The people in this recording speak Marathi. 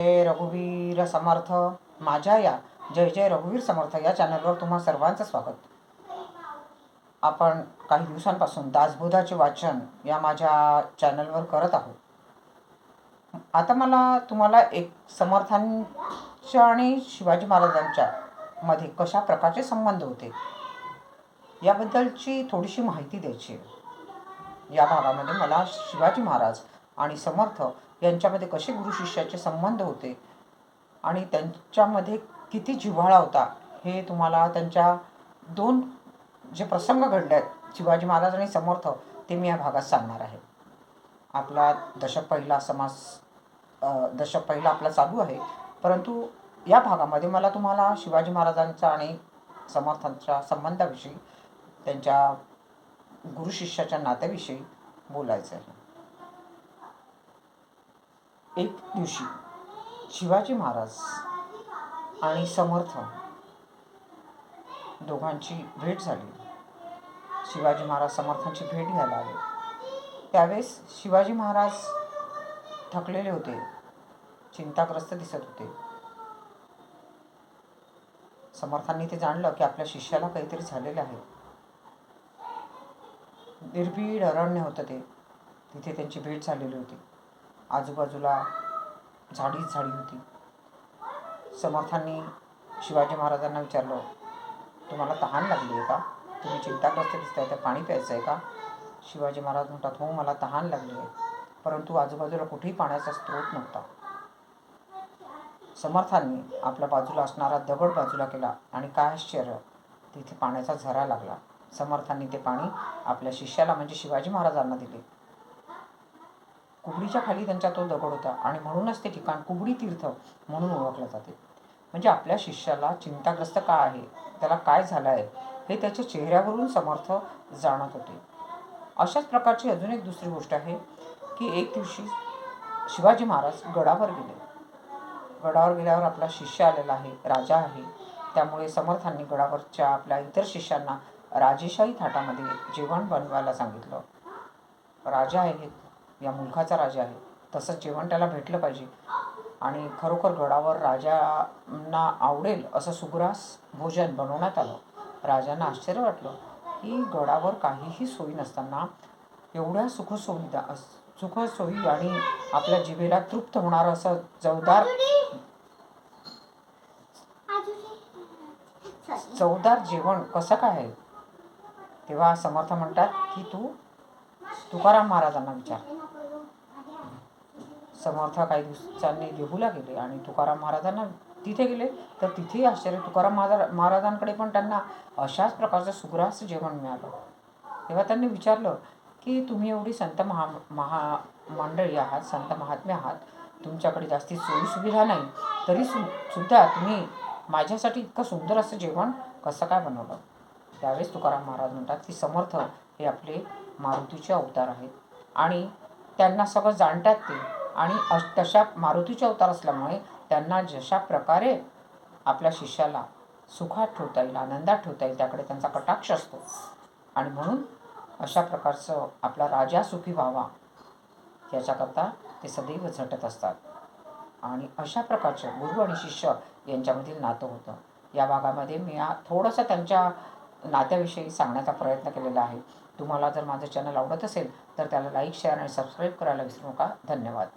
जय रघुवीर समर्थ. माझ्या या जय जय रघुवीर समर्थ या चॅनलवर तुम्हा सर्वांचं स्वागत. आपण काही दिवसांपासून दासबोधाचे वाचन या माझ्या चॅनलवर करत आहोत. आता मला तुम्हाला एक समर्थांच्या आणि शिवाजी महाराजांच्या मध्ये कशा प्रकारचे संबंध होते याबद्दलची थोडीशी माहिती द्यायची आहे. या भागामध्ये मला शिवाजी महाराज आणि समर्थ यांच्यामध्ये कसे गुरु शिष्याचे संबंध होते आणि त्यांच्यामध्ये किती जिव्हाळा होता हे तुम्हाला त्यांच्या दोन जे प्रसंग घडले आहेत शिवाजी महाराज आणि समर्थ ते मी या भागात सांगणार आहे. आपला दशक पहिला आपला चालू आहे, परंतु या भागामध्ये मला तुम्हाला शिवाजी महाराजांचा आणि समर्थांच्या संबंधाविषयी त्यांच्या गुरु शिष्याच्या नात्याविषयी बोलायचं आहे. एक दिवशी शिवाजी महाराज आणि समर्थ दोघांची भेट झाली. शिवाजी महाराज समर्थांची भेट घ्यायला आले. त्यावेळेस शिवाजी महाराज थकलेले होते, चिंताग्रस्त दिसत होते. समर्थांनी ते जाणलं की आपल्या शिष्याला काहीतरी झालेलं आहे. निर्भीड अरण्य होतं ते, तिथे त्यांची भेट झालेली होती. आजूबाजूला झाडीच झाडी होती. समर्थांनी शिवाजी महाराजांना विचारलं, तुम्हाला तहान लागली आहे का? तुम्ही चिंताग्रस्त दिसताय, तर पाणी प्यायचं आहे का? शिवाजी महाराज म्हणतात, हो मला तहान लागली आहे. परंतु आजूबाजूला कुठेही पाण्याचा स्रोत नव्हता. समर्थांनी आपल्या बाजूला असणारा दगड बाजूला केला आणि काय आश्चर्य, तिथे पाण्याचा झरा लागला. समर्थांनी ते पाणी आपल्या शिष्याला म्हणजे शिवाजी महाराजांना दिले. कुबडीच्या खाली त्यांचा तो दगड होता आणि म्हणूनच ते ठिकाण कुबडी तीर्थ म्हणून ओळखले जाते. म्हणजे आपल्या शिष्याला चिंताग्रस्त का आहे, त्याला काय झालं आहे हे त्याच्या चेहऱ्यावरून समर्थ जाणत होते. अशाच प्रकारची अजून एक दुसरी गोष्ट आहे की एक दिवशी शिवाजी महाराज गडावर गेले. गडावर गेल्यावर आपला शिष्य आलेला आहे, राजा आहे. त्यामुळे समर्थांनी गडावरच्या आपल्या इतर शिष्यांना राजेशाही थाटामध्ये जेवण बनवायला सांगितलं. राजा आहे, या मुलखाचा राजा आहे, तसंच जेवण त्याला भेटलं पाहिजे. आणि खरोखर गडावर राजांना आवडेल असं सुग्रास भोजन बनवण्यात आलं. राजांना आश्चर्य वाटलं की गडावर काहीही सोयी नसताना एवढ्या सुखसोयी आणि आपल्या जिभेला तृप्त होणारं असं चवदार जेवण कसं काय आहे. तेव्हा समर्थ म्हणतात की तू तुकाराम महाराजांना विचार. समर्थ काही दिवसांनी देहूला गेले आणि तुकाराम महाराजांना तिथे गेले, तर तिथेही आश्चर्य, तुकाराम महाराजांकडे पण त्यांना अशाच प्रकारचं सुग्रास जेवण मिळालं. तेव्हा त्यांनी विचारलं की तुम्ही एवढी संत मंडळी आहात, संत महात्मे आहात, तुमच्याकडे जास्ती सोयीसुविधा नाही, तरी सुद्धा तुम्ही माझ्यासाठी इतकं सुंदर असं जेवण कसं काय बनवलं. त्यावेळेस तुकाराम महाराज म्हणतात की समर्थ हे आपले मारुतीचे अवतार आहेत आणि त्यांना सगळं जाणतात ते. आणि तशा मारुतीचे अवतार असल्यामुळे त्यांना जशा प्रकारे आपल्या शिष्याला सुखात ठेवता येईल, आनंदात ठेवता येईल, त्याकडे त्यांचा कटाक्ष असतो. आणि म्हणून अशा प्रकारचं आपला राजा सुखी व्हावा याच्याकरता ते सदैव झटत असतात. आणि अशा प्रकारचं गुरु आणि शिष्य यांच्यामधील नातं होतं. या भागामध्ये मी थोडंसं त्यांच्या नात्याविषयी सांगण्याचा प्रयत्न केलेला आहे. तुम्हाला जर माझं चॅनल आवडत असेल तर त्याला लाईक, शेअर आणि सबस्क्राईब करायला विसरू नका. धन्यवाद.